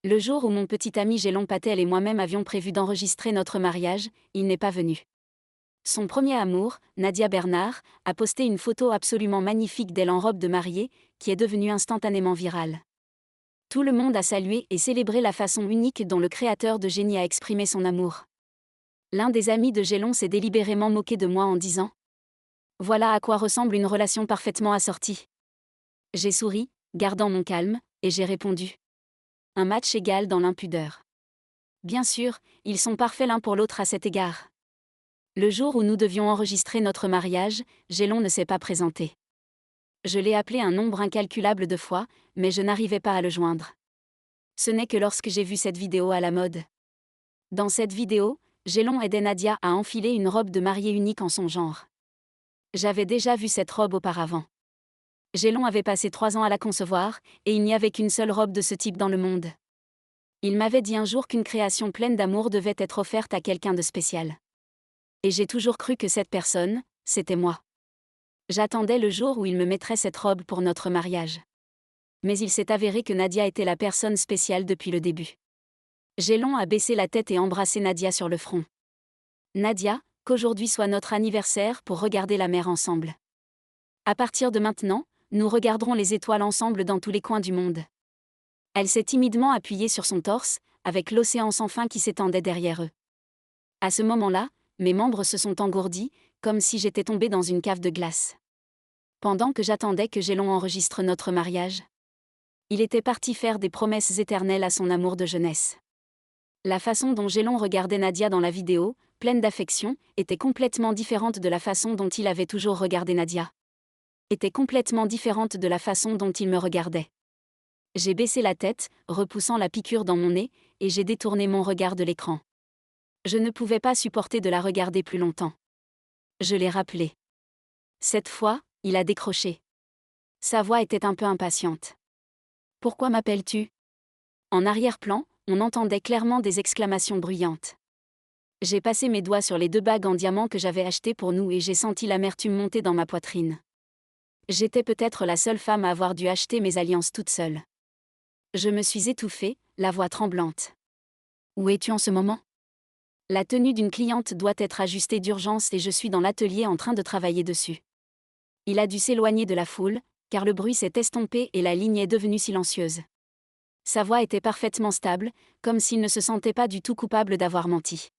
Le jour où mon petit ami Gélon Patel et moi-même avions prévu d'enregistrer notre mariage, il n'est pas venu. Son premier amour, Nadia Bernard, a posté une photo absolument magnifique d'elle en robe de mariée, qui est devenue instantanément virale. Tout le monde a salué et célébré la façon unique dont le créateur de génie a exprimé son amour. L'un des amis de Gélon s'est délibérément moqué de moi en disant « Voilà à quoi ressemble une relation parfaitement assortie ». J'ai souri, gardant mon calme, et j'ai répondu « Un match égal dans l'impudeur ». Bien sûr, ils sont parfaits l'un pour l'autre à cet égard. Le jour où nous devions enregistrer notre mariage, Gélon ne s'est pas présenté. Je l'ai appelé un nombre incalculable de fois, mais je n'arrivais pas à le joindre. Ce n'est que lorsque j'ai vu cette vidéo à la mode. Dans cette vidéo, Gélon aidait Nadia à enfiler une robe de mariée unique en son genre. J'avais déjà vu cette robe auparavant. Gélon avait passé 3 ans à la concevoir, et il n'y avait qu'une seule robe de ce type dans le monde. Il m'avait dit un jour qu'une création pleine d'amour devait être offerte à quelqu'un de spécial. Et j'ai toujours cru que cette personne, c'était moi. J'attendais le jour où il me mettrait cette robe pour notre mariage. Mais il s'est avéré que Nadia était la personne spéciale depuis le début. Gélon a baissé la tête et embrassé Nadia sur le front. Nadia, qu'aujourd'hui soit notre anniversaire pour regarder la mer ensemble. À partir de maintenant, nous regarderons les étoiles ensemble dans tous les coins du monde. Elle s'est timidement appuyée sur son torse, avec l'océan sans fin qui s'étendait derrière eux. À ce moment-là, mes membres se sont engourdis, comme si j'étais tombée dans une cave de glace. Pendant que j'attendais que Gélon enregistre notre mariage, il était parti faire des promesses éternelles à son amour de jeunesse. La façon dont Gélon regardait Nadia dans la vidéo, pleine d'affection, était complètement différente de la façon dont il avait toujours regardé Nadia. Était complètement différente de la façon dont il me regardait. J'ai baissé la tête, repoussant la piqûre dans mon nez, et j'ai détourné mon regard de l'écran. Je ne pouvais pas supporter de la regarder plus longtemps. Je l'ai rappelé. Cette fois, il a décroché. Sa voix était un peu impatiente. « Pourquoi m'appelles-tu » En arrière-plan, on entendait clairement des exclamations bruyantes. J'ai passé mes doigts sur les 2 bagues en diamant que j'avais achetées pour nous et j'ai senti l'amertume monter dans ma poitrine. J'étais peut-être la seule femme à avoir dû acheter mes alliances toute seule. Je me suis étouffée, la voix tremblante. « Où es-tu en ce moment ? La tenue d'une cliente doit être ajustée d'urgence et je suis dans l'atelier en train de travailler dessus. » Il a dû s'éloigner de la foule, car le bruit s'est estompé et la ligne est devenue silencieuse. Sa voix était parfaitement stable, comme s'il ne se sentait pas du tout coupable d'avoir menti.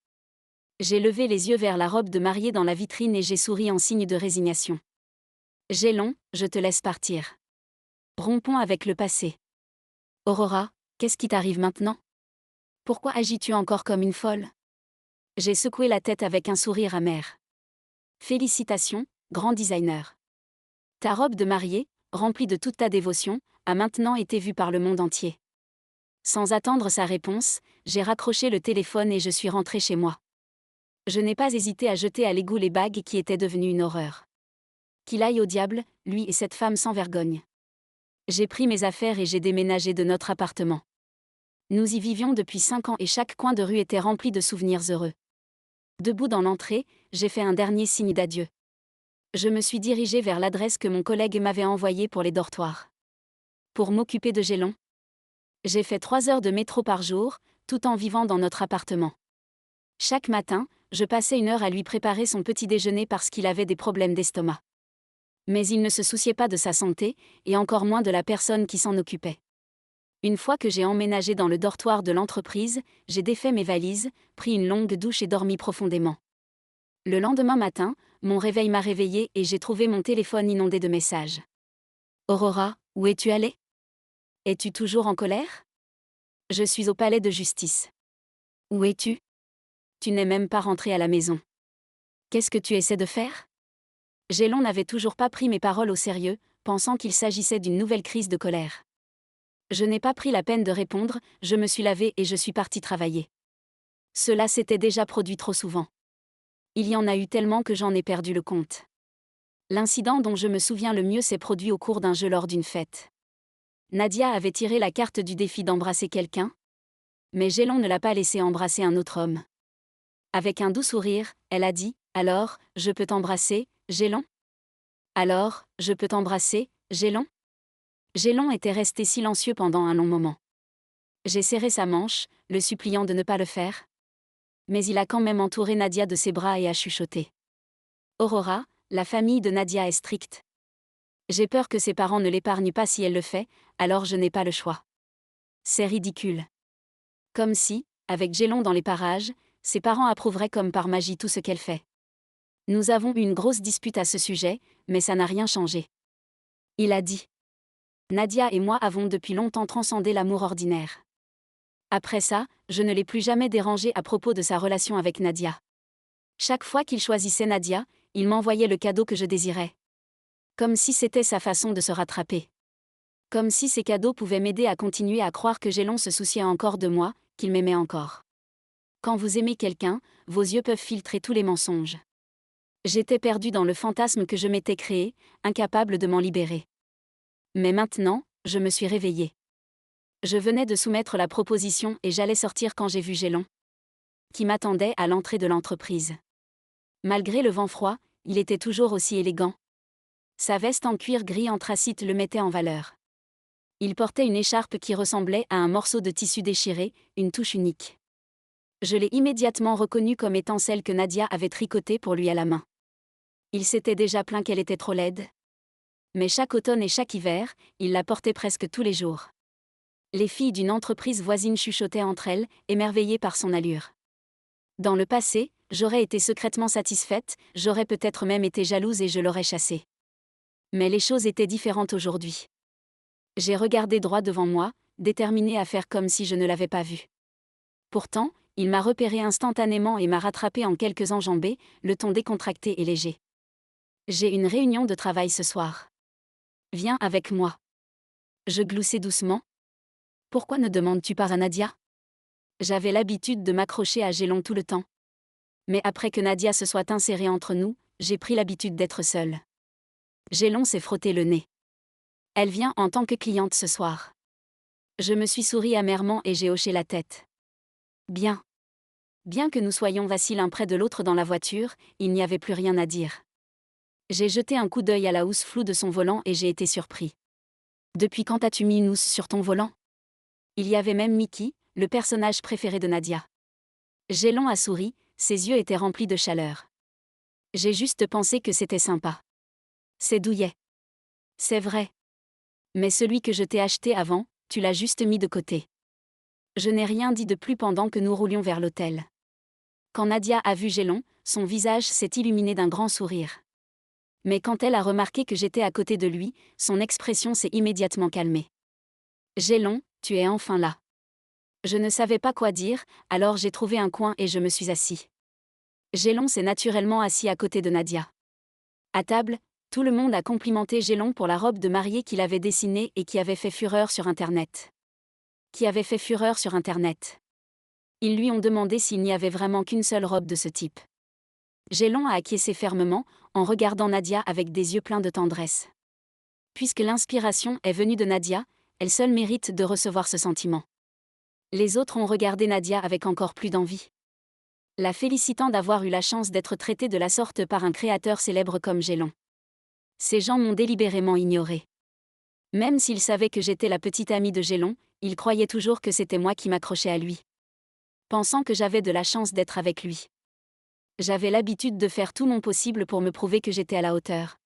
J'ai levé les yeux vers la robe de mariée dans la vitrine et j'ai souri en signe de résignation. « Gélon, je te laisse partir. Rompons avec le passé. » « Aurora, qu'est-ce qui t'arrive maintenant ? Pourquoi agis-tu encore comme une folle ?» J'ai secoué la tête avec un sourire amer. « Félicitations, grand designer. Ta robe de mariée, remplie de toute ta dévotion, a maintenant été vue par le monde entier. » Sans attendre sa réponse, j'ai raccroché le téléphone et je suis rentrée chez moi. Je n'ai pas hésité à jeter à l'égout les bagues qui étaient devenues une horreur. Qu'il aille au diable, lui et cette femme sans vergogne. J'ai pris mes affaires et j'ai déménagé de notre appartement. Nous y vivions depuis 5 ans et chaque coin de rue était rempli de souvenirs heureux. Debout dans l'entrée, j'ai fait un dernier signe d'adieu. Je me suis dirigée vers l'adresse que mon collègue m'avait envoyée pour les dortoirs. Pour m'occuper de Gélon. J'ai fait 3 heures de métro par jour, tout en vivant dans notre appartement. Chaque matin, je passais 1 heure à lui préparer son petit déjeuner parce qu'il avait des problèmes d'estomac. Mais il ne se souciait pas de sa santé, et encore moins de la personne qui s'en occupait. Une fois que j'ai emménagé dans le dortoir de l'entreprise, j'ai défait mes valises, pris une longue douche et dormi profondément. Le lendemain matin, mon réveil m'a réveillée et j'ai trouvé mon téléphone inondé de messages. « Aurora, où es-tu allée ? Es-tu toujours en colère ? Je suis au palais de justice. Où es-tu ? Tu n'es même pas rentrée à la maison. Qu'est-ce que tu essaies de faire ? » Gélon n'avait toujours pas pris mes paroles au sérieux, pensant qu'il s'agissait d'une nouvelle crise de colère. Je n'ai pas pris la peine de répondre, je me suis lavée et je suis partie travailler. Cela s'était déjà produit trop souvent. Il y en a eu tellement que j'en ai perdu le compte. L'incident dont je me souviens le mieux s'est produit au cours d'un jeu lors d'une fête. Nadia avait tiré la carte du défi d'embrasser quelqu'un, mais Gélon ne l'a pas laissé embrasser un autre homme. Avec un doux sourire, elle a dit « Alors, je peux t'embrasser, Gélon ? Alors, je peux t'embrasser, Gélon ?» Gélon était resté silencieux pendant un long moment. J'ai serré sa manche, le suppliant de ne pas le faire. Mais il a quand même entouré Nadia de ses bras et a chuchoté. Aurora, la famille de Nadia est stricte. J'ai peur que ses parents ne l'épargnent pas si elle le fait, alors je n'ai pas le choix. C'est ridicule. Comme si, avec Gélon dans les parages, ses parents approuveraient comme par magie tout ce qu'elle fait. Nous avons eu une grosse dispute à ce sujet, mais ça n'a rien changé. Il a dit. Nadia et moi avons depuis longtemps transcendé l'amour ordinaire. Après ça, je ne l'ai plus jamais dérangé à propos de sa relation avec Nadia. Chaque fois qu'il choisissait Nadia, il m'envoyait le cadeau que je désirais. Comme si c'était sa façon de se rattraper. Comme si ces cadeaux pouvaient m'aider à continuer à croire que Gélon se souciait encore de moi, qu'il m'aimait encore. Quand vous aimez quelqu'un, vos yeux peuvent filtrer tous les mensonges. J'étais perdue dans le fantasme que je m'étais créé, incapable de m'en libérer. Mais maintenant, je me suis réveillée. Je venais de soumettre la proposition et j'allais sortir quand j'ai vu Gélon, qui m'attendait à l'entrée de l'entreprise. Malgré le vent froid, il était toujours aussi élégant. Sa veste en cuir gris anthracite le mettait en valeur. Il portait une écharpe qui ressemblait à un morceau de tissu déchiré, une touche unique. Je l'ai immédiatement reconnue comme étant celle que Nadia avait tricotée pour lui à la main. Il s'était déjà plaint qu'elle était trop laide. Mais chaque automne et chaque hiver, il la portait presque tous les jours. Les filles d'une entreprise voisine chuchotaient entre elles, émerveillées par son allure. Dans le passé, j'aurais été secrètement satisfaite, j'aurais peut-être même été jalouse et je l'aurais chassée. Mais les choses étaient différentes aujourd'hui. J'ai regardé droit devant moi, déterminée à faire comme si je ne l'avais pas vu. Pourtant, il m'a repéré instantanément et m'a rattrapé en quelques enjambées, le ton décontracté et léger. J'ai une réunion de travail ce soir. Viens avec moi. Je gloussai doucement. Pourquoi ne demandes-tu pas à Nadia ? J'avais l'habitude de m'accrocher à Gélon tout le temps. Mais après que Nadia se soit insérée entre nous, j'ai pris l'habitude d'être seule. Gélon s'est frotté le nez. Elle vient en tant que cliente ce soir. Je me suis souri amèrement et j'ai hoché la tête. Bien. Bien que nous soyons assis l'un près de l'autre dans la voiture, il n'y avait plus rien à dire. J'ai jeté un coup d'œil à la housse floue de son volant et j'ai été surpris. Depuis quand as-tu mis une housse sur ton volant ? Il y avait même Mickey, le personnage préféré de Nadia. Gélon a souri, ses yeux étaient remplis de chaleur. J'ai juste pensé que c'était sympa. C'est douillet. C'est vrai. Mais celui que je t'ai acheté avant, tu l'as juste mis de côté. Je n'ai rien dit de plus pendant que nous roulions vers l'hôtel. Quand Nadia a vu Gélon, son visage s'est illuminé d'un grand sourire. Mais quand elle a remarqué que j'étais à côté de lui, son expression s'est immédiatement calmée. Gélon, tu es enfin là. Je ne savais pas quoi dire, alors j'ai trouvé un coin et je me suis assis. Gélon s'est naturellement assis à côté de Nadia. À table, tout le monde a complimenté Gélon pour la robe de mariée qu'il avait dessinée et qui avait fait fureur sur Internet. Ils lui ont demandé s'il n'y avait vraiment qu'une seule robe de ce type. Gélon a acquiescé fermement, en regardant Nadia avec des yeux pleins de tendresse. Puisque l'inspiration est venue de Nadia, elle seule mérite de recevoir ce sentiment. Les autres ont regardé Nadia avec encore plus d'envie, la félicitant d'avoir eu la chance d'être traitée de la sorte par un créateur célèbre comme Gélon. Ces gens m'ont délibérément ignorée. Même s'ils savaient que j'étais la petite amie de Gélon, ils croyaient toujours que c'était moi qui m'accrochais à lui, pensant que j'avais de la chance d'être avec lui. J'avais l'habitude de faire tout mon possible pour me prouver que j'étais à la hauteur.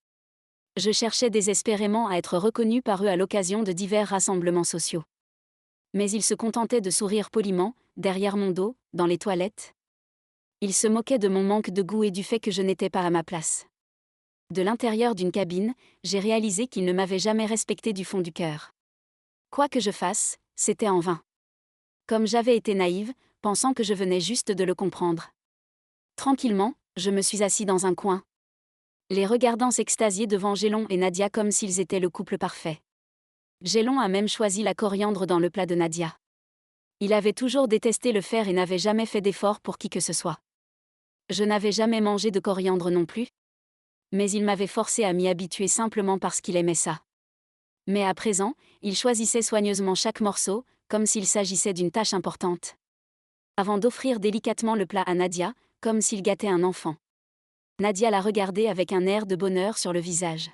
Je cherchais désespérément à être reconnue par eux à l'occasion de divers rassemblements sociaux. Mais ils se contentaient de sourire poliment, derrière mon dos, dans les toilettes. Ils se moquaient de mon manque de goût et du fait que je n'étais pas à ma place. De l'intérieur d'une cabine, j'ai réalisé qu'ils ne m'avaient jamais respectée du fond du cœur. Quoi que je fasse, c'était en vain. Comme j'avais été naïve, pensant que je venais juste de le comprendre. Tranquillement, je me suis assis dans un coin, les regardant s'extasier devant Gélon et Nadia comme s'ils étaient le couple parfait. Gélon a même choisi la coriandre dans le plat de Nadia. Il avait toujours détesté le faire et n'avait jamais fait d'effort pour qui que ce soit. Je n'avais jamais mangé de coriandre non plus. Mais il m'avait forcé à m'y habituer simplement parce qu'il aimait ça. Mais à présent, il choisissait soigneusement chaque morceau, comme s'il s'agissait d'une tâche importante. Avant d'offrir délicatement le plat à Nadia, comme s'il gâtait un enfant. Nadia l'a regardé avec un air de bonheur sur le visage.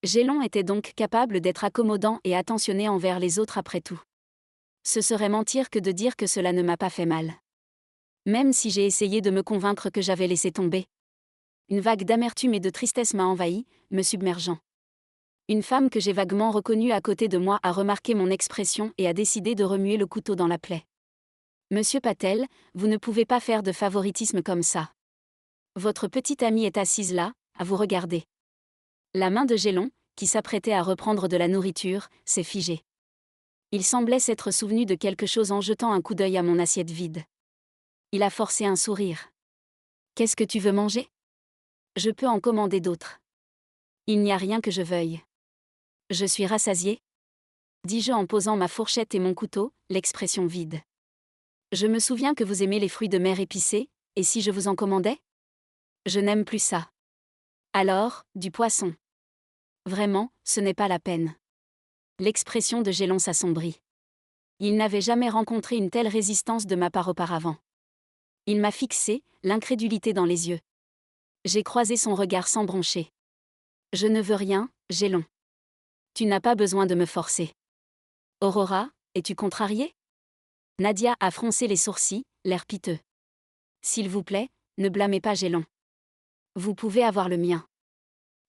Gélon était donc capable d'être accommodant et attentionné envers les autres après tout. Ce serait mentir que de dire que cela ne m'a pas fait mal. Même si j'ai essayé de me convaincre que j'avais laissé tomber. Une vague d'amertume et de tristesse m'a envahi, me submergeant. Une femme que j'ai vaguement reconnue à côté de moi a remarqué mon expression et a décidé de remuer le couteau dans la plaie. Monsieur Patel, vous ne pouvez pas faire de favoritisme comme ça. Votre petite amie est assise là, à vous regarder. La main de Gélon, qui s'apprêtait à reprendre de la nourriture, s'est figée. Il semblait s'être souvenu de quelque chose en jetant un coup d'œil à mon assiette vide. Il a forcé un sourire. Qu'est-ce que tu veux manger ? Je peux en commander d'autres. Il n'y a rien que je veuille. Je suis rassasié ? Dis-je en posant ma fourchette et mon couteau, l'expression vide. Je me souviens que vous aimez les fruits de mer épicés, et si je vous en commandais ? Je n'aime plus ça. Alors, du poisson. Vraiment, ce n'est pas la peine. L'expression de Gélon s'assombrit. Il n'avait jamais rencontré une telle résistance de ma part auparavant. Il m'a fixé, l'incrédulité dans les yeux. J'ai croisé son regard sans broncher. Je ne veux rien, Gélon. Tu n'as pas besoin de me forcer. Aurora, es-tu contrariée ? Nadia a froncé les sourcils, l'air piteux. S'il vous plaît, ne blâmez pas Gélon. Vous pouvez avoir le mien.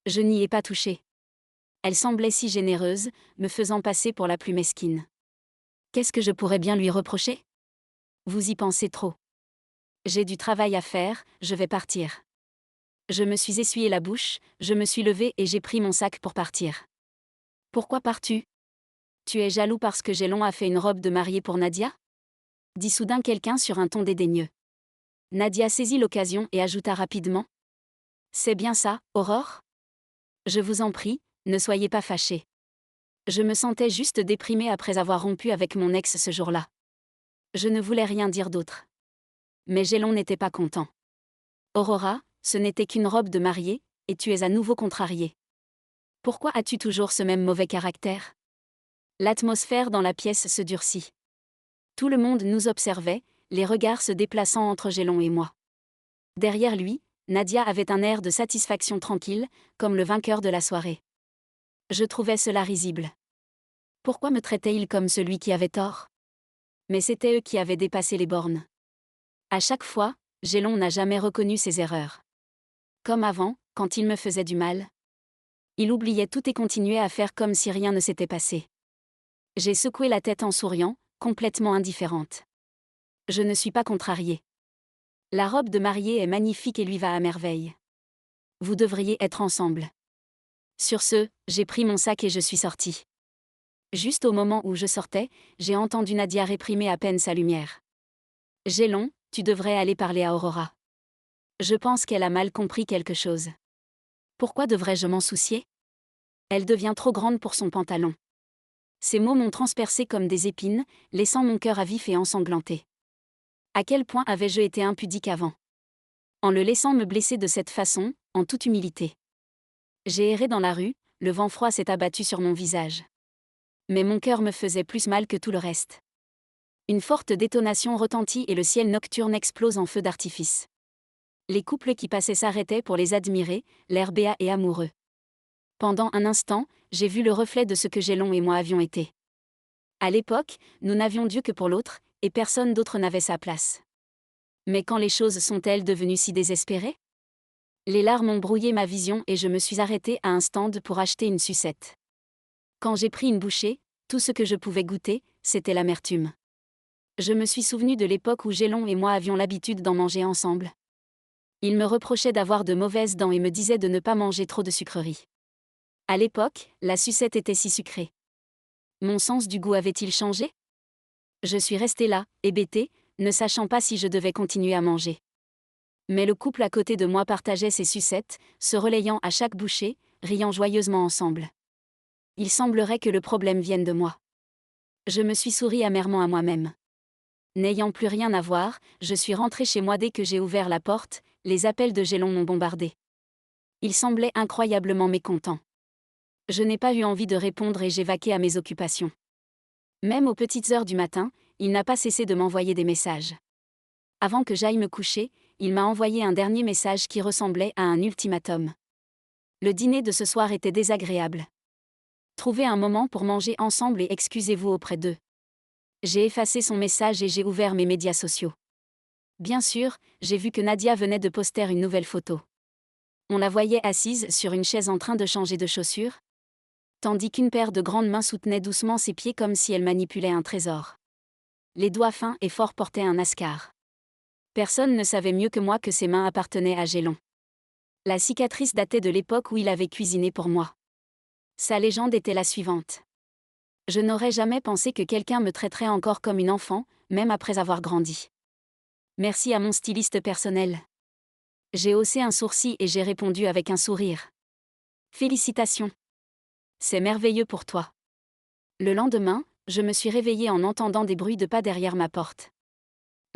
Je n'y ai pas touché. Elle semblait si généreuse, me faisant passer pour la plus mesquine. Qu'est-ce que je pourrais bien lui reprocher ? Vous y pensez trop. J'ai du travail à faire, je vais partir. Je me suis essuyé la bouche, je me suis levée et j'ai pris mon sac pour partir. Pourquoi pars-tu ? Tu es jaloux parce que Gélon a fait une robe de mariée pour Nadia ? Dit soudain quelqu'un sur un ton dédaigneux. Nadia saisit l'occasion et ajouta rapidement. C'est bien ça, Aurore ? Je vous en prie, ne soyez pas fâchée. Je me sentais juste déprimée après avoir rompu avec mon ex ce jour-là. Je ne voulais rien dire d'autre. Mais Gélon n'était pas content. Aurora, ce n'était qu'une robe de mariée, et tu es à nouveau contrariée. Pourquoi as-tu toujours ce même mauvais caractère ? L'atmosphère dans la pièce se durcit. Tout le monde nous observait, les regards se déplaçant entre Gélon et moi. Derrière lui, Nadia avait un air de satisfaction tranquille, comme le vainqueur de la soirée. Je trouvais cela risible. Pourquoi me traitaient-ils comme celui qui avait tort ? Mais c'était eux qui avaient dépassé les bornes. À chaque fois, Gélon n'a jamais reconnu ses erreurs. Comme avant, quand il me faisait du mal. Il oubliait tout et continuait à faire comme si rien ne s'était passé. J'ai secoué la tête en souriant, complètement indifférente. Je ne suis pas contrariée. La robe de mariée est magnifique et lui va à merveille. Vous devriez être ensemble. Sur ce, j'ai pris mon sac et je suis sortie. Juste au moment où je sortais, j'ai entendu Nadia réprimer à peine sa lumière. Gélon, tu devrais aller parler à Aurora. Je pense qu'elle a mal compris quelque chose. Pourquoi devrais-je m'en soucier ? Elle devient trop grande pour son pantalon. Ces mots m'ont transpercé comme des épines, laissant mon cœur à vif et ensanglanté. À quel point avais-je été impudique avant ? En le laissant me blesser de cette façon, en toute humilité. J'ai erré dans la rue, le vent froid s'est abattu sur mon visage. Mais mon cœur me faisait plus mal que tout le reste. Une forte détonation retentit et le ciel nocturne explose en feux d'artifice. Les couples qui passaient s'arrêtaient pour les admirer, l'air béat et amoureux. Pendant un instant, j'ai vu le reflet de ce que Gélon et moi avions été. À l'époque, nous n'avions Dieu que pour l'autre, et personne d'autre n'avait sa place. Mais quand les choses sont-elles devenues si désespérées ? Les larmes ont brouillé ma vision et je me suis arrêtée à un stand pour acheter une sucette. Quand j'ai pris une bouchée, tout ce que je pouvais goûter, c'était l'amertume. Je me suis souvenu de l'époque où Gélon et moi avions l'habitude d'en manger ensemble. Il me reprochait d'avoir de mauvaises dents et me disait de ne pas manger trop de sucreries. À l'époque, la sucette était si sucrée. Mon sens du goût avait-il changé ? Je suis restée là, hébétée, ne sachant pas si je devais continuer à manger. Mais le couple à côté de moi partageait ses sucettes, se relayant à chaque bouchée, riant joyeusement ensemble. Il semblerait que le problème vienne de moi. Je me suis souri amèrement à moi-même. N'ayant plus rien à voir, je suis rentrée chez moi dès que j'ai ouvert la porte, les appels de Gélon m'ont bombardé. Il semblait incroyablement mécontent. Je n'ai pas eu envie de répondre et j'ai vaqué à mes occupations. Même aux petites heures du matin, il n'a pas cessé de m'envoyer des messages. Avant que j'aille me coucher, il m'a envoyé un dernier message qui ressemblait à un ultimatum. Le dîner de ce soir était désagréable. Trouvez un moment pour manger ensemble et excusez-vous auprès d'eux. J'ai effacé son message et j'ai ouvert mes médias sociaux. Bien sûr, j'ai vu que Nadia venait de poster une nouvelle photo. On la voyait assise sur une chaise en train de changer de chaussures, tandis qu'une paire de grandes mains soutenait doucement ses pieds comme si elle manipulait un trésor. Les doigts fins et forts portaient un ascar. Personne ne savait mieux que moi que ses mains appartenaient à Gélon. La cicatrice datait de l'époque où il avait cuisiné pour moi. Sa légende était la suivante. Je n'aurais jamais pensé que quelqu'un me traiterait encore comme une enfant, même après avoir grandi. Merci à mon styliste personnel. J'ai haussé un sourcil et j'ai répondu avec un sourire. Félicitations. C'est merveilleux pour toi. Le lendemain, je me suis réveillée en entendant des bruits de pas derrière ma porte.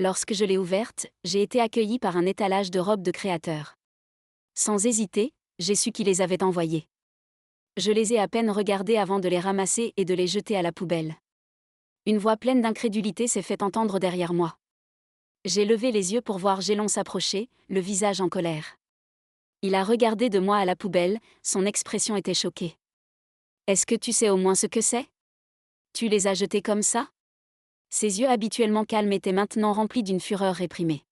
Lorsque je l'ai ouverte, j'ai été accueillie par un étalage de robes de créateurs. Sans hésiter, j'ai su qui les avait envoyées. Je les ai à peine regardées avant de les ramasser et de les jeter à la poubelle. Une voix pleine d'incrédulité s'est fait entendre derrière moi. J'ai levé les yeux pour voir Gélon s'approcher, le visage en colère. Il a regardé de moi à la poubelle, son expression était choquée. Est-ce que tu sais au moins ce que c'est ? Tu les as jetés comme ça ? Ses yeux habituellement calmes étaient maintenant remplis d'une fureur réprimée.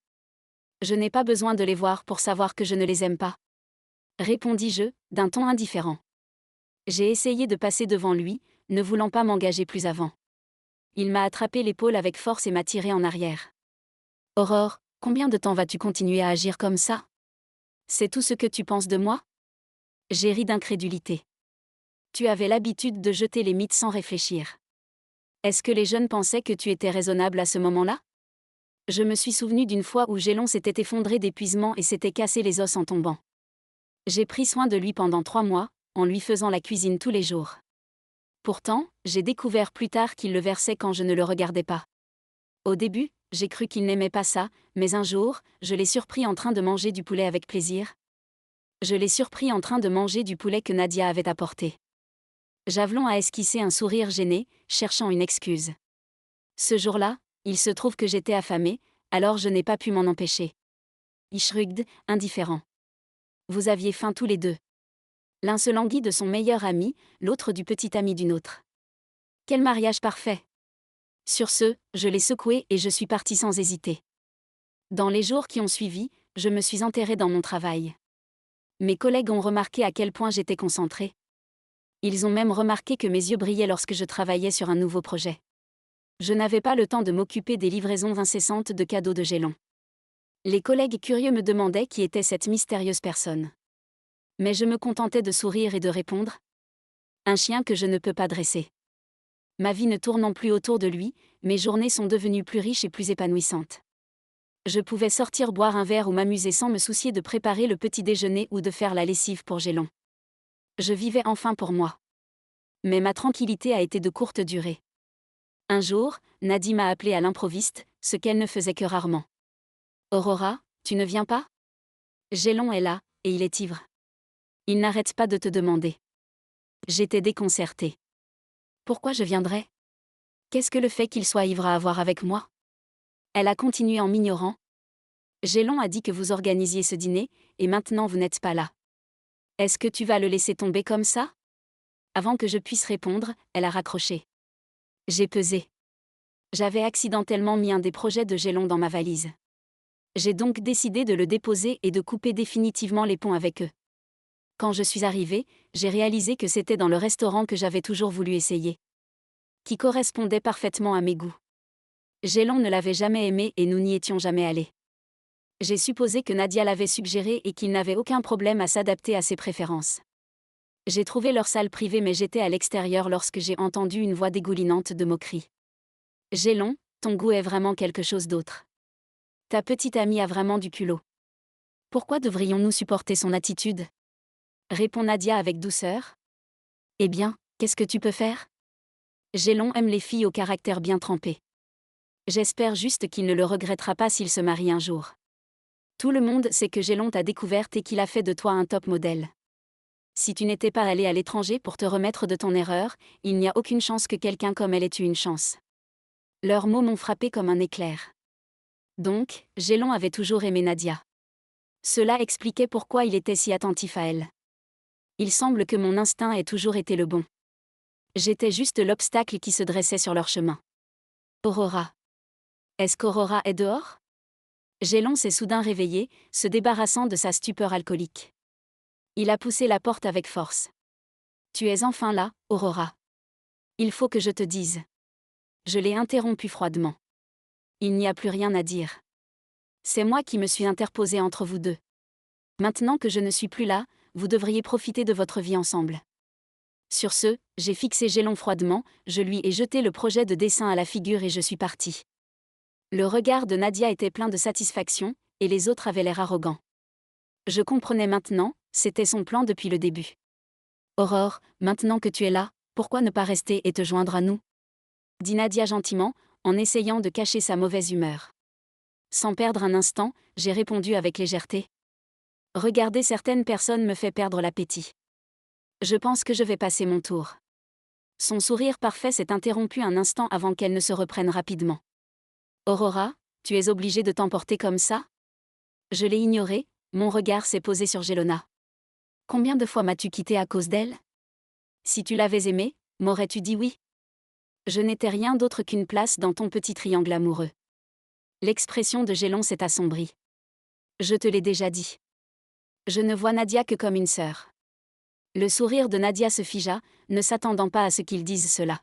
Je n'ai pas besoin de les voir pour savoir que je ne les aime pas. Répondis-je, d'un ton indifférent. J'ai essayé de passer devant lui, ne voulant pas m'engager plus avant. Il m'a attrapé l'épaule avec force et m'a tiré en arrière. Aurore, combien de temps vas-tu continuer à agir comme ça ? C'est tout ce que tu penses de moi ? J'ai ri d'incrédulité. Tu avais l'habitude de jeter les mythes sans réfléchir. Est-ce que les jeunes pensaient que tu étais raisonnable à ce moment-là ? Je me suis souvenu d'une fois où Gélon s'était effondré d'épuisement et s'était cassé les os en tombant. J'ai pris soin de lui pendant 3 mois, en lui faisant la cuisine tous les jours. Pourtant, j'ai découvert plus tard qu'il le versait quand je ne le regardais pas. Au début, j'ai cru qu'il n'aimait pas ça, mais un jour, je l'ai surpris en train de manger du poulet avec plaisir. Je l'ai surpris en train de manger du poulet que Nadia avait apporté. Javelon a esquissé un sourire gêné, cherchant une excuse. Ce jour-là, il se trouve que j'étais affamée, alors je n'ai pas pu m'en empêcher. Il shrugged, indifférent. Vous aviez faim tous les deux. L'un se languit de son meilleur ami, l'autre du petit ami d'une autre. Quel mariage parfait! Sur ce, je l'ai secoué et je suis partie sans hésiter. Dans les jours qui ont suivi, je me suis enterrée dans mon travail. Mes collègues ont remarqué à quel point j'étais concentrée. Ils ont même remarqué que mes yeux brillaient lorsque je travaillais sur un nouveau projet. Je n'avais pas le temps de m'occuper des livraisons incessantes de cadeaux de Gélon. Les collègues curieux me demandaient qui était cette mystérieuse personne. Mais je me contentais de sourire et de répondre : un chien que je ne peux pas dresser. Ma vie ne tournant plus autour de lui, mes journées sont devenues plus riches et plus épanouissantes. Je pouvais sortir boire un verre ou m'amuser sans me soucier de préparer le petit déjeuner ou de faire la lessive pour Gélon. Je vivais enfin pour moi. Mais ma tranquillité a été de courte durée. Un jour, Nadie m'a appelé à l'improviste, ce qu'elle ne faisait que rarement. Aurora, tu ne viens pas ? Gélon est là, et il est ivre. Il n'arrête pas de te demander. J'étais déconcertée. Pourquoi je viendrais ? Qu'est-ce que le fait qu'il soit ivre a à voir avec moi ? Elle a continué en m'ignorant. Gélon a dit que vous organisiez ce dîner, et maintenant vous n'êtes pas là. Est-ce que tu vas le laisser tomber comme ça ? Avant que je puisse répondre, elle a raccroché. J'ai pesé. J'avais accidentellement mis un des projets de Gélon dans ma valise. J'ai donc décidé de le déposer et de couper définitivement les ponts avec eux. Quand je suis arrivée, j'ai réalisé que c'était dans le restaurant que j'avais toujours voulu essayer. Qui correspondait parfaitement à mes goûts. Gélon ne l'avait jamais aimé et nous n'y étions jamais allés. J'ai supposé que Nadia l'avait suggéré et qu'il n'avait aucun problème à s'adapter à ses préférences. J'ai trouvé leur salle privée mais j'étais à l'extérieur lorsque j'ai entendu une voix dégoulinante de moquerie. Gélon, ton goût est vraiment quelque chose d'autre. Ta petite amie a vraiment du culot. Pourquoi devrions-nous supporter son attitude ? Répond Nadia avec douceur. Eh bien, qu'est-ce que tu peux faire ? Gélon aime les filles au caractère bien trempé. J'espère juste qu'il ne le regrettera pas s'il se marie un jour. Tout le monde sait que Gélon t'a découverte et qu'il a fait de toi un top modèle. Si tu n'étais pas allé à l'étranger pour te remettre de ton erreur, il n'y a aucune chance que quelqu'un comme elle ait eu une chance. Leurs mots m'ont frappé comme un éclair. Donc, Gélon avait toujours aimé Nadia. Cela expliquait pourquoi il était si attentif à elle. Il semble que mon instinct ait toujours été le bon. J'étais juste l'obstacle qui se dressait sur leur chemin. Aurora. Est-ce qu'Aurora est dehors? Gélon s'est soudain réveillé, se débarrassant de sa stupeur alcoolique. Il a poussé la porte avec force. Tu es enfin là, Aurora. Il faut que je te dise. Je l'ai interrompu froidement. Il n'y a plus rien à dire. C'est moi qui me suis interposée entre vous deux. Maintenant que je ne suis plus là, vous devriez profiter de votre vie ensemble. Sur ce, j'ai fixé Gélon froidement, je lui ai jeté le projet de dessin à la figure et je suis partie. Le regard de Nadia était plein de satisfaction, et les autres avaient l'air arrogants. Je comprenais maintenant, c'était son plan depuis le début. Aurore, maintenant que tu es là, pourquoi ne pas rester et te joindre à nous? Dit Nadia gentiment, en essayant de cacher sa mauvaise humeur. Sans perdre un instant, j'ai répondu avec légèreté. Regarder certaines personnes me fait perdre l'appétit. Je pense que je vais passer mon tour. Son sourire parfait s'est interrompu un instant avant qu'elle ne se reprenne rapidement. Aurora, tu es obligée de t'emporter comme ça? Je l'ai ignoré, mon regard s'est posé sur Gélona. Combien de fois m'as-tu quitté à cause d'elle? Si tu l'avais aimée, m'aurais-tu dit oui? Je n'étais rien d'autre qu'une place dans ton petit triangle amoureux. L'expression de Gélon s'est assombrie. Je te l'ai déjà dit. Je ne vois Nadia que comme une sœur. Le sourire de Nadia se figea, ne s'attendant pas à ce qu'il dise cela.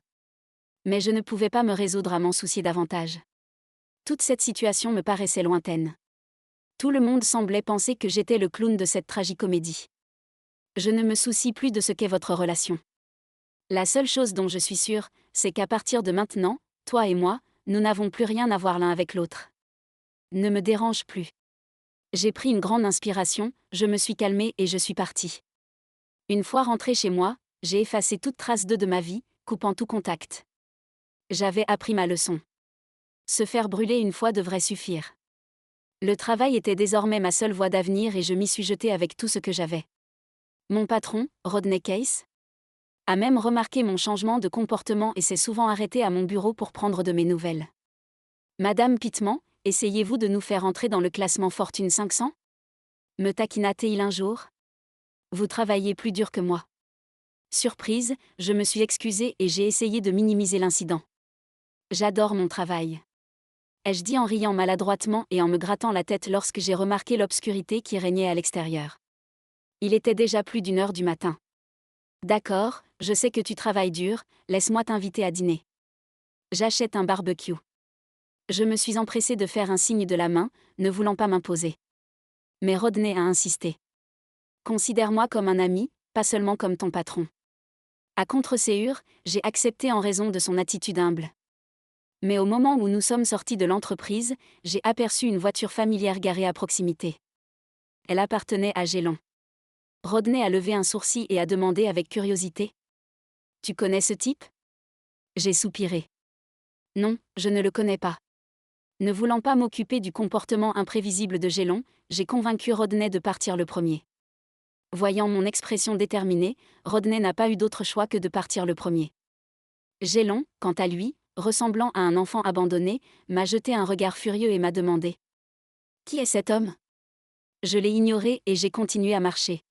Mais je ne pouvais pas me résoudre à m'en soucier davantage. Toute cette situation me paraissait lointaine. Tout le monde semblait penser que j'étais le clown de cette tragicomédie. Je ne me soucie plus de ce qu'est votre relation. La seule chose dont je suis sûre, c'est qu'à partir de maintenant, toi et moi, nous n'avons plus rien à voir l'un avec l'autre. Ne me dérange plus. J'ai pris une grande inspiration, je me suis calmée et je suis partie. Une fois rentrée chez moi, j'ai effacé toute trace d'eux de ma vie, coupant tout contact. J'avais appris ma leçon. Se faire brûler une fois devrait suffire. Le travail était désormais ma seule voie d'avenir et je m'y suis jetée avec tout ce que j'avais. Mon patron, Rodney Case, a même remarqué mon changement de comportement et s'est souvent arrêté à mon bureau pour prendre de mes nouvelles. Madame Pittman, essayez-vous de nous faire entrer dans le classement Fortune 500? Me taquina-t-il un jour? Vous travaillez plus dur que moi. Surprise, je me suis excusée et j'ai essayé de minimiser l'incident. J'adore mon travail. Ai-je dit en riant maladroitement et en me grattant la tête lorsque j'ai remarqué l'obscurité qui régnait à l'extérieur. Il était déjà plus d'1 heure du matin. D'accord, je sais que tu travailles dur, laisse-moi t'inviter à dîner. J'achète un barbecue. Je me suis empressée de faire un signe de la main, ne voulant pas m'imposer. Mais Rodney a insisté. Considère-moi comme un ami, pas seulement comme ton patron. À contre-séhure, j'ai accepté en raison de son attitude humble. Mais au moment où nous sommes sortis de l'entreprise, j'ai aperçu une voiture familière garée à proximité. Elle appartenait à Gélon. Rodney a levé un sourcil et a demandé avec curiosité. « Tu connais ce type ?» J'ai soupiré. « Non, je ne le connais pas. » Ne voulant pas m'occuper du comportement imprévisible de Gélon, j'ai convaincu Rodney de partir le premier. Voyant mon expression déterminée, Rodney n'a pas eu d'autre choix que de partir le premier. Gélon, quant à lui, ressemblant à un enfant abandonné, m'a jeté un regard furieux et m'a demandé. « Qui est cet homme ?» Je l'ai ignoré et j'ai continué à marcher.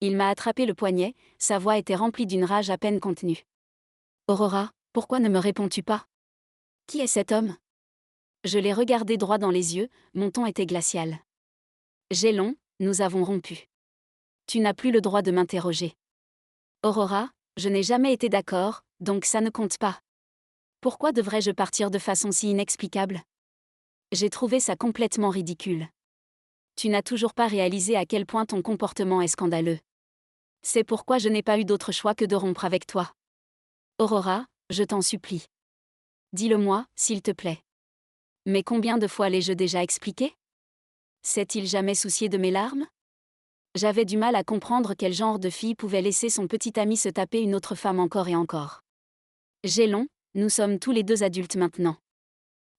Il m'a attrapé le poignet, sa voix était remplie d'une rage à peine contenue. « Aurora, pourquoi ne me réponds-tu pas? Qui est cet homme ?» Je l'ai regardé droit dans les yeux, mon ton était glacial. « Gélon, nous avons rompu. Tu n'as plus le droit de m'interroger. »« Aurora, je n'ai jamais été d'accord, donc ça ne compte pas. Pourquoi devrais-je partir de façon si inexplicable? » J'ai trouvé ça complètement ridicule. Tu n'as toujours pas réalisé à quel point ton comportement est scandaleux. C'est pourquoi je n'ai pas eu d'autre choix que de rompre avec toi. Aurora, je t'en supplie. Dis-le-moi, s'il te plaît. Mais combien de fois l'ai-je déjà expliqué? S'est-il jamais soucié de mes larmes? J'avais du mal à comprendre quel genre de fille pouvait laisser son petit ami se taper une autre femme encore et encore. Gélon, nous sommes tous les deux adultes maintenant.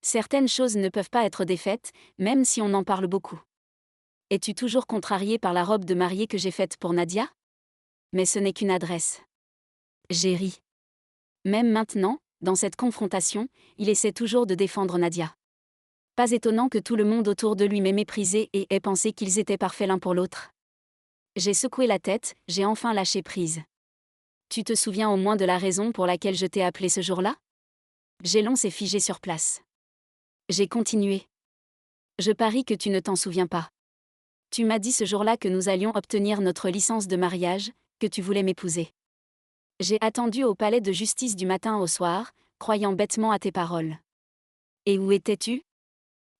Certaines choses ne peuvent pas être défaites, même si on en parle beaucoup. Es-tu toujours contrarié par la robe de mariée que j'ai faite pour Nadia? Mais ce n'est qu'une adresse. J'ai ri. Même maintenant, dans cette confrontation, il essaie toujours de défendre Nadia. Pas étonnant que tout le monde autour de lui m'ait méprisé et ait pensé qu'ils étaient parfaits l'un pour l'autre. J'ai secoué la tête, j'ai enfin lâché prise. Tu te souviens au moins de la raison pour laquelle je t'ai appelé ce jour-là? Gélon s'est figé sur place. J'ai continué. Je parie que tu ne t'en souviens pas. Tu m'as dit ce jour-là que nous allions obtenir notre licence de mariage, que tu voulais m'épouser. J'ai attendu au palais de justice du matin au soir, croyant bêtement à tes paroles. Et où étais-tu?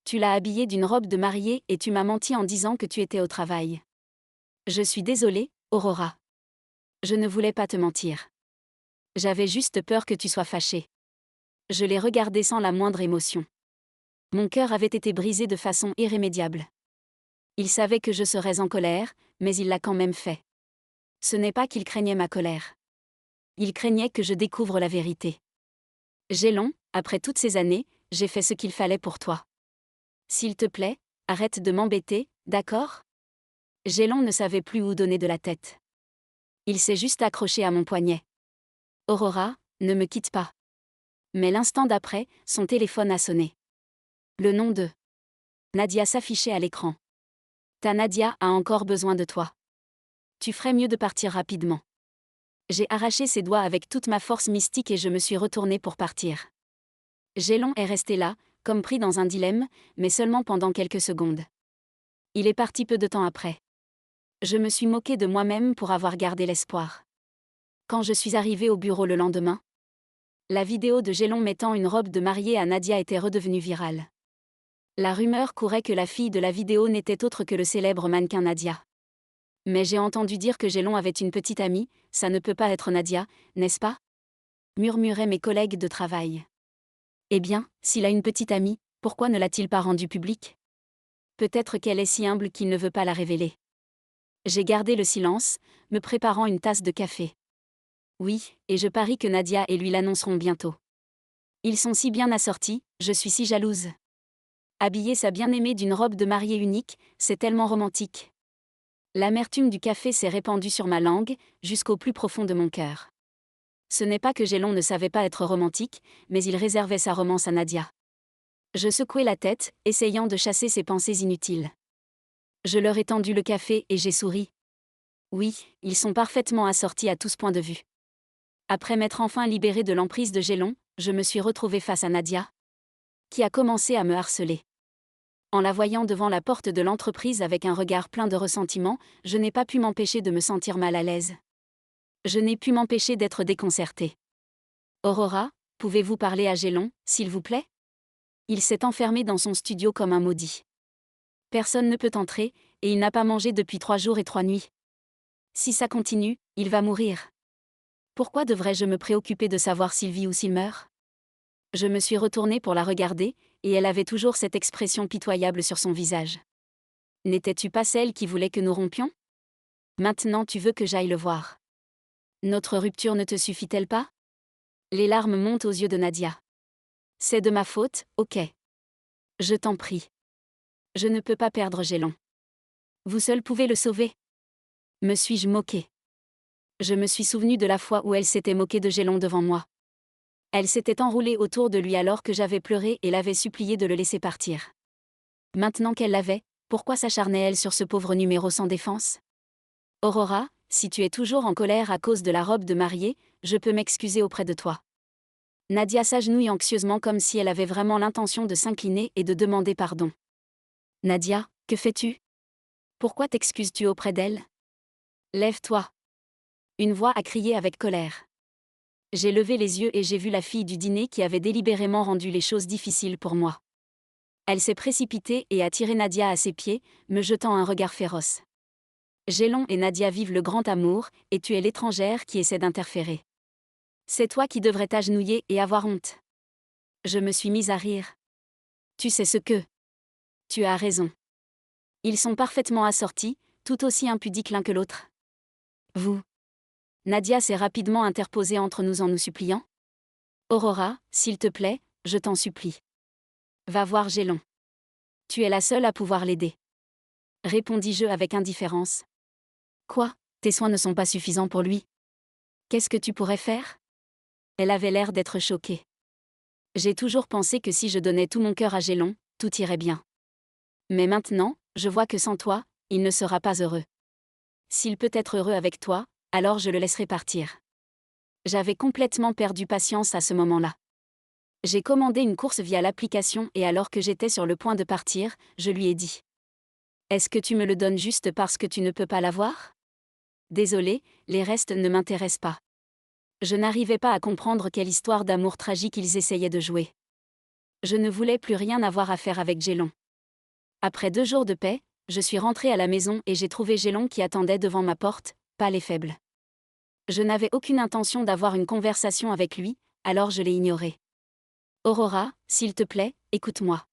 Tu l'as habillé d'une robe de mariée et tu m'as menti en disant que tu étais au travail. Je suis désolée, Aurora. Je ne voulais pas te mentir. J'avais juste peur que tu sois fâchée. Je l'ai regardé sans la moindre émotion. Mon cœur avait été brisé de façon irrémédiable. Il savait que je serais en colère, mais il l'a quand même fait. Ce n'est pas qu'il craignait ma colère. Il craignait que je découvre la vérité. Gélon, après toutes ces années, j'ai fait ce qu'il fallait pour toi. S'il te plaît, arrête de m'embêter, d'accord? Gélon ne savait plus où donner de la tête. Il s'est juste accroché à mon poignet. Aurora, ne me quitte pas. Mais l'instant d'après, son téléphone a sonné. Le nom de Nadia s'affichait à l'écran. Ta Nadia a encore besoin de toi. Tu ferais mieux de partir rapidement. J'ai arraché ses doigts avec toute ma force mystique et je me suis retournée pour partir. Gélon est resté là, comme pris dans un dilemme, mais seulement pendant quelques secondes. Il est parti peu de temps après. Je me suis moquée de moi-même pour avoir gardé l'espoir. Quand je suis arrivée au bureau le lendemain, la vidéo de Gélon mettant une robe de mariée à Nadia était redevenue virale. La rumeur courait que la fille de la vidéo n'était autre que le célèbre mannequin Nadia. Mais j'ai entendu dire que Gélon avait une petite amie, ça ne peut pas être Nadia, n'est-ce pas? Murmuraient mes collègues de travail. Eh bien, s'il a une petite amie, pourquoi ne l'a-t-il pas rendue publique? Peut-être qu'elle est si humble qu'il ne veut pas la révéler. J'ai gardé le silence, me préparant une tasse de café. Oui, et je parie que Nadia et lui l'annonceront bientôt. Ils sont si bien assortis, je suis si jalouse. Habiller sa bien-aimée d'une robe de mariée unique, c'est tellement romantique. L'amertume du café s'est répandue sur ma langue, jusqu'au plus profond de mon cœur. Ce n'est pas que Gélon ne savait pas être romantique, mais il réservait sa romance à Nadia. Je secouai la tête, essayant de chasser ces pensées inutiles. Je leur ai tendu le café et j'ai souri. Oui, ils sont parfaitement assortis à tous points de vue. Après m'être enfin libérée de l'emprise de Gélon, je me suis retrouvée face à Nadia, qui a commencé à me harceler. En la voyant devant la porte de l'entreprise avec un regard plein de ressentiment, je n'ai pas pu m'empêcher de me sentir mal à l'aise. Je n'ai pu m'empêcher d'être déconcertée. Aurora, pouvez-vous parler à Gélon, s'il vous plaît? Il s'est enfermé dans son studio comme un maudit. Personne ne peut entrer, et il n'a pas mangé depuis 3 jours et 3 nuits. Si ça continue, il va mourir. Pourquoi devrais-je me préoccuper de savoir s'il vit ou s'il meurt? Je me suis retournée pour la regarder, et elle avait toujours cette expression pitoyable sur son visage. N'étais-tu pas celle qui voulait que nous rompions? Maintenant tu veux que j'aille le voir. Notre rupture ne te suffit-elle pas? Les larmes montent aux yeux de Nadia. C'est de ma faute, ok. Je t'en prie. Je ne peux pas perdre Gélon. Vous seul pouvez le sauver. Me suis-je moquée? Je me suis souvenue de la fois où elle s'était moquée de Gélon devant moi. Elle s'était enroulée autour de lui alors que j'avais pleuré et l'avait supplié de le laisser partir. Maintenant qu'elle l'avait, pourquoi s'acharnait-elle sur ce pauvre numéro sans défense? Aurora, si tu es toujours en colère à cause de la robe de mariée, je peux m'excuser auprès de toi. Nadia s'agenouille anxieusement comme si elle avait vraiment l'intention de s'incliner et de demander pardon. Nadia, que fais-tu? Pourquoi t'excuses-tu auprès d'elle? Lève-toi. Une voix a crié avec colère. J'ai levé les yeux et j'ai vu la fille du dîner qui avait délibérément rendu les choses difficiles pour moi. Elle s'est précipitée et a tiré Nadia à ses pieds, me jetant un regard féroce. Gélon et Nadia vivent le grand amour, et tu es l'étrangère qui essaie d'interférer. C'est toi qui devrais t'agenouiller et avoir honte. Je me suis mise à rire. Tu sais ce que? Tu as raison. Ils sont parfaitement assortis, tout aussi impudiques l'un que l'autre. Vous. Nadia s'est rapidement interposée entre nous en nous suppliant. Aurora, s'il te plaît, je t'en supplie. Va voir Gélon. Tu es la seule à pouvoir l'aider. Répondis-je avec indifférence. Quoi, tes soins ne sont pas suffisants pour lui? Qu'est-ce que tu pourrais faire? Elle avait l'air d'être choquée. J'ai toujours pensé que si je donnais tout mon cœur à Gélon, tout irait bien. Mais maintenant, je vois que sans toi, il ne sera pas heureux. S'il peut être heureux avec toi, alors je le laisserai partir. J'avais complètement perdu patience à ce moment-là. J'ai commandé une course via l'application et alors que j'étais sur le point de partir, je lui ai dit. Est-ce que tu me le donnes juste parce que tu ne peux pas l'avoir? Désolé, les restes ne m'intéressent pas. Je n'arrivais pas à comprendre quelle histoire d'amour tragique ils essayaient de jouer. Je ne voulais plus rien avoir à faire avec Gélon. Après 2 jours de paix, je suis rentrée à la maison et j'ai trouvé Gélon qui attendait devant ma porte, pâle et faible. Je n'avais aucune intention d'avoir une conversation avec lui, alors je l'ai ignoré. Aurora, s'il te plaît, écoute-moi.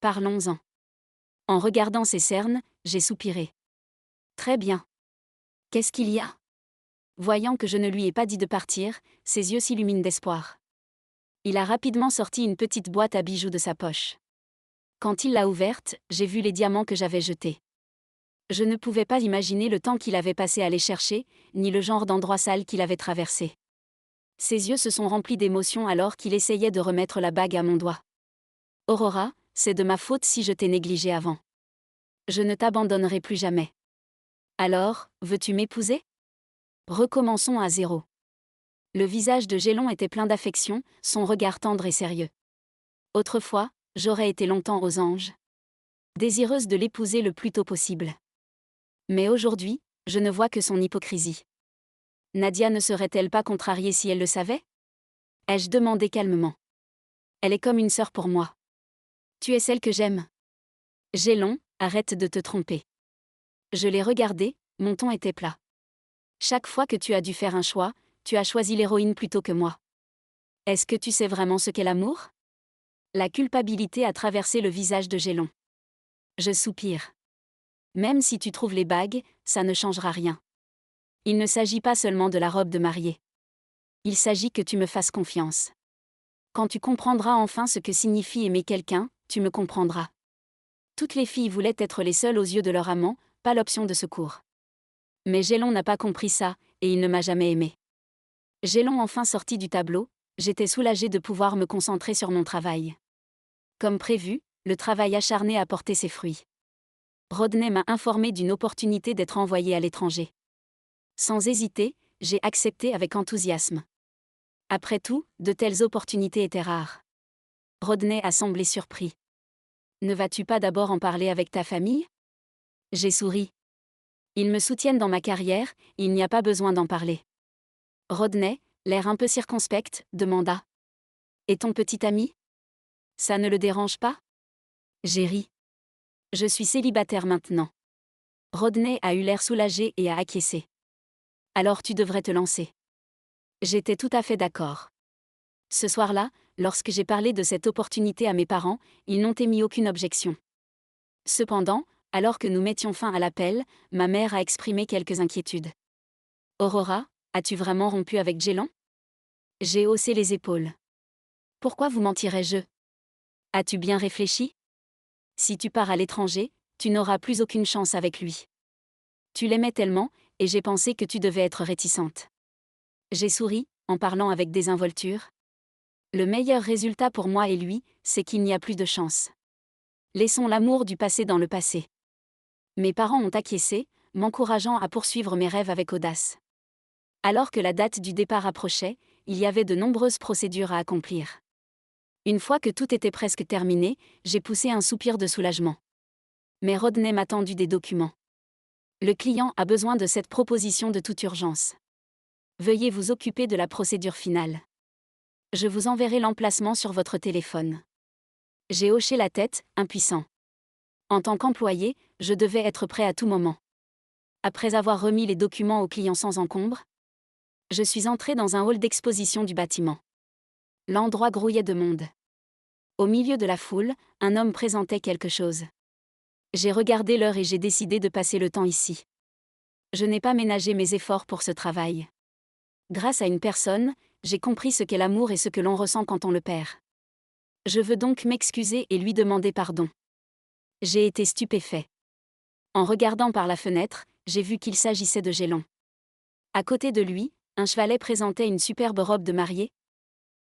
Parlons-en. En regardant ses cernes, j'ai soupiré. Très bien. Qu'est-ce qu'il y a? Voyant que je ne lui ai pas dit de partir, ses yeux s'illuminent d'espoir. Il a rapidement sorti une petite boîte à bijoux de sa poche. Quand il l'a ouverte, j'ai vu les diamants que j'avais jetés. Je ne pouvais pas imaginer le temps qu'il avait passé à les chercher, ni le genre d'endroit sale qu'il avait traversé. Ses yeux se sont remplis d'émotion alors qu'il essayait de remettre la bague à mon doigt. Aurora, c'est de ma faute si je t'ai négligée avant. Je ne t'abandonnerai plus jamais. Alors, veux-tu m'épouser? Recommençons à zéro. Le visage de Gélon était plein d'affection, son regard tendre et sérieux. Autrefois, j'aurais été longtemps aux anges, désireuse de l'épouser le plus tôt possible. Mais aujourd'hui, je ne vois que son hypocrisie. Nadia ne serait-elle pas contrariée si elle le savait? Ai-je demandé calmement. Elle est comme une sœur pour moi. Tu es celle que j'aime. Gélon, arrête de te tromper. Je l'ai regardé, mon ton était plat. Chaque fois que tu as dû faire un choix, tu as choisi l'héroïne plutôt que moi. Est-ce que tu sais vraiment ce qu'est l'amour? La culpabilité a traversé le visage de Gélon. Je soupire. Même si tu trouves les bagues, ça ne changera rien. Il ne s'agit pas seulement de la robe de mariée. Il s'agit que tu me fasses confiance. Quand tu comprendras enfin ce que signifie aimer quelqu'un, tu me comprendras. Toutes les filles voulaient être les seules aux yeux de leur amant, pas l'option de secours. Mais Gélon n'a pas compris ça, et il ne m'a jamais aimé. Gélon enfin sorti du tableau, j'étais soulagée de pouvoir me concentrer sur mon travail. Comme prévu, le travail acharné a porté ses fruits. Rodney m'a informé d'une opportunité d'être envoyé à l'étranger. Sans hésiter, j'ai accepté avec enthousiasme. Après tout, de telles opportunités étaient rares. Rodney a semblé surpris. Ne vas-tu pas d'abord en parler avec ta famille? J'ai souri. Ils me soutiennent dans ma carrière, il n'y a pas besoin d'en parler. Rodney, l'air un peu circonspect, demanda. Et ton petit ami? Ça ne le dérange pas? J'ai ri. Je suis célibataire maintenant. Rodney a eu l'air soulagé et a acquiescé. Alors tu devrais te lancer. J'étais tout à fait d'accord. Ce soir-là, lorsque j'ai parlé de cette opportunité à mes parents, ils n'ont émis aucune objection. Cependant, alors que nous mettions fin à l'appel, ma mère a exprimé quelques inquiétudes. Aurora, as-tu vraiment rompu avec Gélon? J'ai haussé les épaules. Pourquoi vous mentirais-je? As-tu bien réfléchi? Si tu pars à l'étranger, tu n'auras plus aucune chance avec lui. Tu l'aimais tellement, et j'ai pensé que tu devais être réticente. J'ai souri, en parlant avec désinvolture. Le meilleur résultat pour moi et lui, c'est qu'il n'y a plus de chance. Laissons l'amour du passé dans le passé. Mes parents ont acquiescé, m'encourageant à poursuivre mes rêves avec audace. Alors que la date du départ approchait, il y avait de nombreuses procédures à accomplir. Une fois que tout était presque terminé, j'ai poussé un soupir de soulagement. Mais Rodney m'a tendu des documents. Le client a besoin de cette proposition de toute urgence. Veuillez vous occuper de la procédure finale. Je vous enverrai l'emplacement sur votre téléphone. J'ai hoché la tête, impuissant. En tant qu'employé, je devais être prêt à tout moment. Après avoir remis les documents au client sans encombre, je suis entré dans un hall d'exposition du bâtiment. L'endroit grouillait de monde. Au milieu de la foule, un homme présentait quelque chose. J'ai regardé l'heure et j'ai décidé de passer le temps ici. Je n'ai pas ménagé mes efforts pour ce travail. Grâce à une personne, j'ai compris ce qu'est l'amour et ce que l'on ressent quand on le perd. Je veux donc m'excuser et lui demander pardon. J'ai été stupéfait. En regardant par la fenêtre, j'ai vu qu'il s'agissait de Gélon. À côté de lui, un chevalet présentait une superbe robe de mariée.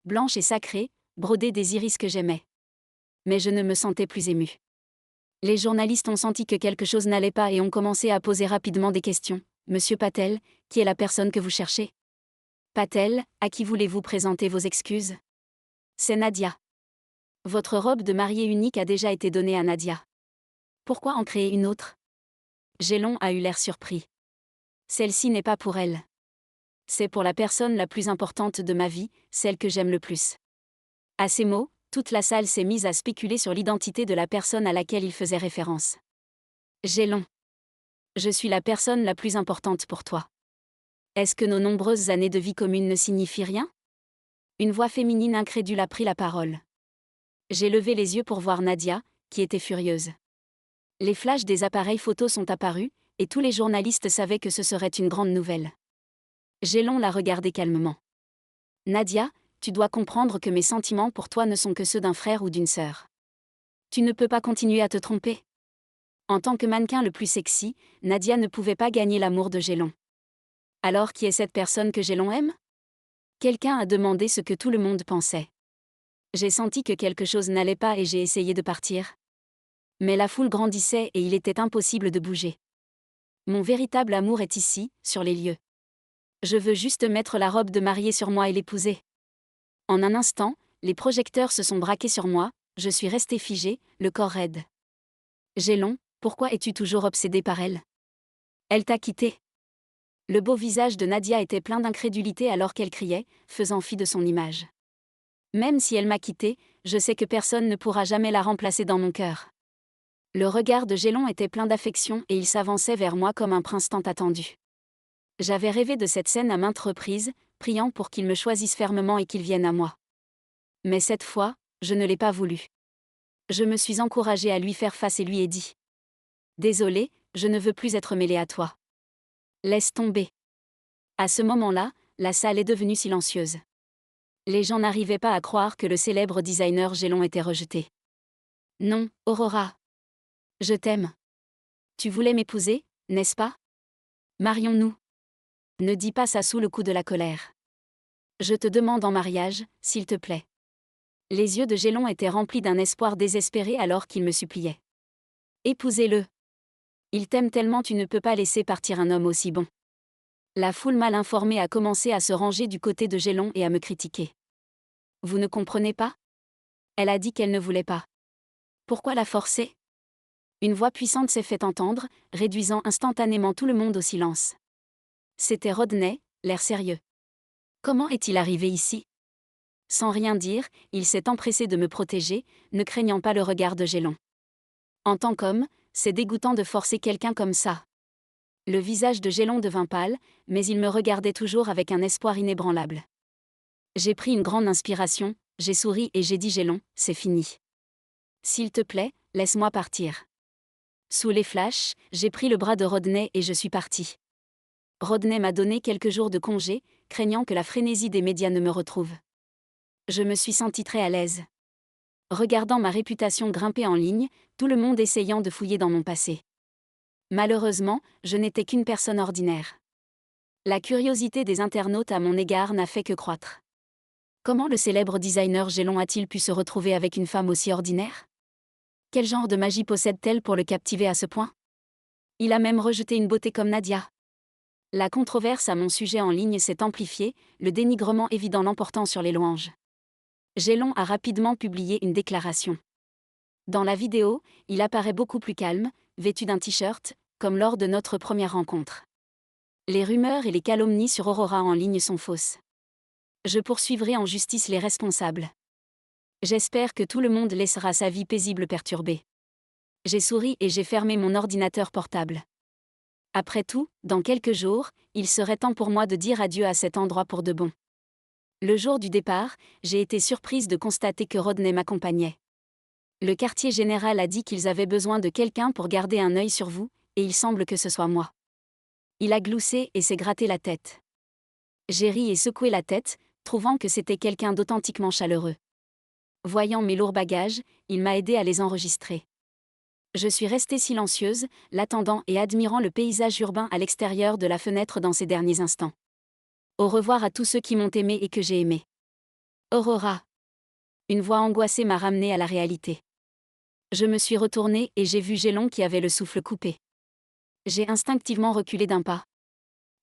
Blanche et sacrée, brodée des iris que j'aimais. Mais je ne me sentais plus émue. Les journalistes ont senti que quelque chose n'allait pas et ont commencé à poser rapidement des questions. Monsieur Patel, qui est la personne que vous cherchez? Patel, à qui voulez-vous présenter vos excuses? C'est Nadia. Votre robe de mariée unique a déjà été donnée à Nadia. Pourquoi en créer une autre? Gélon a eu l'air surpris. Celle-ci n'est pas pour elle. C'est pour la personne la plus importante de ma vie, celle que j'aime le plus. À ces mots, toute la salle s'est mise à spéculer sur l'identité de la personne à laquelle il faisait référence. Gélon. Je suis la personne la plus importante pour toi. Est-ce que nos nombreuses années de vie commune ne signifient rien? Une voix féminine incrédule a pris la parole. J'ai levé les yeux pour voir Nadia, qui était furieuse. Les flashs des appareils photos sont apparus, et tous les journalistes savaient que ce serait une grande nouvelle. Gélon l'a regardée calmement. Nadia, tu dois comprendre que mes sentiments pour toi ne sont que ceux d'un frère ou d'une sœur. Tu ne peux pas continuer à te tromper. En tant que mannequin le plus sexy, Nadia ne pouvait pas gagner l'amour de Gélon. Alors qui est cette personne que Gélon aime? Quelqu'un a demandé ce que tout le monde pensait. J'ai senti que quelque chose n'allait pas et j'ai essayé de partir. Mais la foule grandissait et il était impossible de bouger. Mon véritable amour est ici, sur les lieux. Je veux juste mettre la robe de mariée sur moi et l'épouser. En un instant, les projecteurs se sont braqués sur moi, je suis restée figée, le corps raide. Gélon, pourquoi es-tu toujours obsédé par elle? Elle t'a quitté. Le beau visage de Nadia était plein d'incrédulité alors qu'elle criait, faisant fi de son image. Même si elle m'a quitté, je sais que personne ne pourra jamais la remplacer dans mon cœur. Le regard de Gélon était plein d'affection et il s'avançait vers moi comme un prince tant attendu. J'avais rêvé de cette scène à maintes reprises, priant pour qu'il me choisisse fermement et qu'il vienne à moi. Mais cette fois, je ne l'ai pas voulu. Je me suis encouragée à lui faire face et lui ai dit. Désolée, je ne veux plus être mêlée à toi. Laisse tomber. À ce moment-là, la salle est devenue silencieuse. Les gens n'arrivaient pas à croire que le célèbre designer Gélon était rejeté. Non, Aurora. Je t'aime. Tu voulais m'épouser, n'est-ce pas? Marions-nous. Ne dis pas ça sous le coup de la colère. Je te demande en mariage, s'il te plaît. Les yeux de Gélon étaient remplis d'un espoir désespéré alors qu'il me suppliait. Épousez-le. Il t'aime tellement tu ne peux pas laisser partir un homme aussi bon. La foule mal informée a commencé à se ranger du côté de Gélon et à me critiquer. Vous ne comprenez pas? Elle a dit qu'elle ne voulait pas. Pourquoi la forcer? Une voix puissante s'est fait entendre, réduisant instantanément tout le monde au silence. C'était Rodney, l'air sérieux. Comment est-il arrivé ici? Sans rien dire, il s'est empressé de me protéger, ne craignant pas le regard de Gélon. En tant qu'homme, c'est dégoûtant de forcer quelqu'un comme ça. Le visage de Gélon devint pâle, mais il me regardait toujours avec un espoir inébranlable. J'ai pris une grande inspiration, j'ai souri et j'ai dit Gélon, c'est fini. S'il te plaît, laisse-moi partir. Sous les flashs, j'ai pris le bras de Rodney et je suis partie. Rodney m'a donné quelques jours de congé, craignant que la frénésie des médias ne me retrouve. Je me suis sentie très à l'aise. Regardant ma réputation grimper en ligne, tout le monde essayant de fouiller dans mon passé. Malheureusement, je n'étais qu'une personne ordinaire. La curiosité des internautes à mon égard n'a fait que croître. Comment le célèbre designer Gélon a-t-il pu se retrouver avec une femme aussi ordinaire? Quel genre de magie possède-t-elle pour le captiver à ce point? Il a même rejeté une beauté comme Nadia. La controverse à mon sujet en ligne s'est amplifiée, le dénigrement évident l'emportant sur les louanges. Gélon a rapidement publié une déclaration. Dans la vidéo, il apparaît beaucoup plus calme, vêtu d'un t-shirt, comme lors de notre première rencontre. Les rumeurs et les calomnies sur Aurora en ligne sont fausses. Je poursuivrai en justice les responsables. J'espère que tout le monde laissera sa vie paisible perturbée. J'ai souri et j'ai fermé mon ordinateur portable. Après tout, dans quelques jours, il serait temps pour moi de dire adieu à cet endroit pour de bon. Le jour du départ, j'ai été surprise de constater que Rodney m'accompagnait. Le quartier général a dit qu'ils avaient besoin de quelqu'un pour garder un œil sur vous, et il semble que ce soit moi. Il a gloussé et s'est gratté la tête. J'ai ri et secoué la tête, trouvant que c'était quelqu'un d'authentiquement chaleureux. Voyant mes lourds bagages, il m'a aidé à les enregistrer. Je suis restée silencieuse, l'attendant et admirant le paysage urbain à l'extérieur de la fenêtre dans ces derniers instants. Au revoir à tous ceux qui m'ont aimé et que j'ai aimé. Aurora. Une voix angoissée m'a ramenée à la réalité. Je me suis retournée et j'ai vu Gélon qui avait le souffle coupé. J'ai instinctivement reculé d'un pas.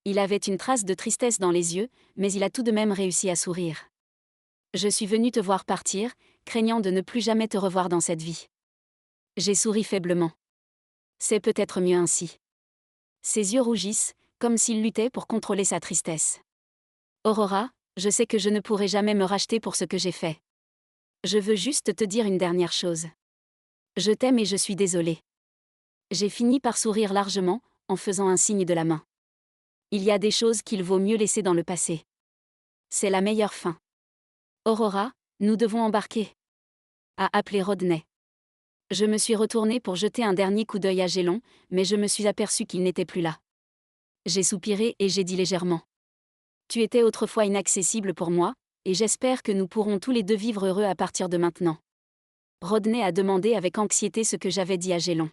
Il avait une trace de tristesse dans les yeux, mais il a tout de même réussi à sourire. Je suis venu te voir partir, craignant de ne plus jamais te revoir dans cette vie. J'ai souri faiblement. C'est peut-être mieux ainsi. Ses yeux rougissent, comme s'il luttait pour contrôler sa tristesse. Aurora, je sais que je ne pourrai jamais me racheter pour ce que j'ai fait. Je veux juste te dire une dernière chose. Je t'aime et je suis désolée. J'ai fini par sourire largement, en faisant un signe de la main. Il y a des choses qu'il vaut mieux laisser dans le passé. C'est la meilleure fin. Aurora, nous devons embarquer, a appelé Rodney. Je me suis retournée pour jeter un dernier coup d'œil à Gélon, mais je me suis aperçue qu'il n'était plus là. J'ai soupiré et j'ai dit légèrement. Tu étais autrefois inaccessible pour moi, et j'espère que nous pourrons tous les deux vivre heureux à partir de maintenant. Rodney a demandé avec anxiété ce que j'avais dit à Gélon.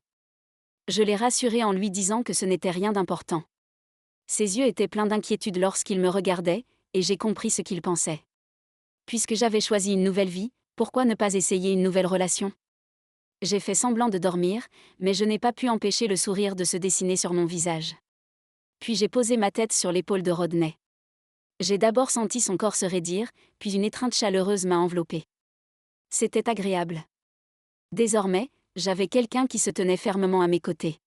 Je l'ai rassuré en lui disant que ce n'était rien d'important. Ses yeux étaient pleins d'inquiétude lorsqu'il me regardait, et j'ai compris ce qu'il pensait. Puisque j'avais choisi une nouvelle vie, pourquoi ne pas essayer une nouvelle relation ? J'ai fait semblant de dormir, mais je n'ai pas pu empêcher le sourire de se dessiner sur mon visage. Puis j'ai posé ma tête sur l'épaule de Rodney. J'ai d'abord senti son corps se raidir, puis une étreinte chaleureuse m'a enveloppée. C'était agréable. Désormais, j'avais quelqu'un qui se tenait fermement à mes côtés.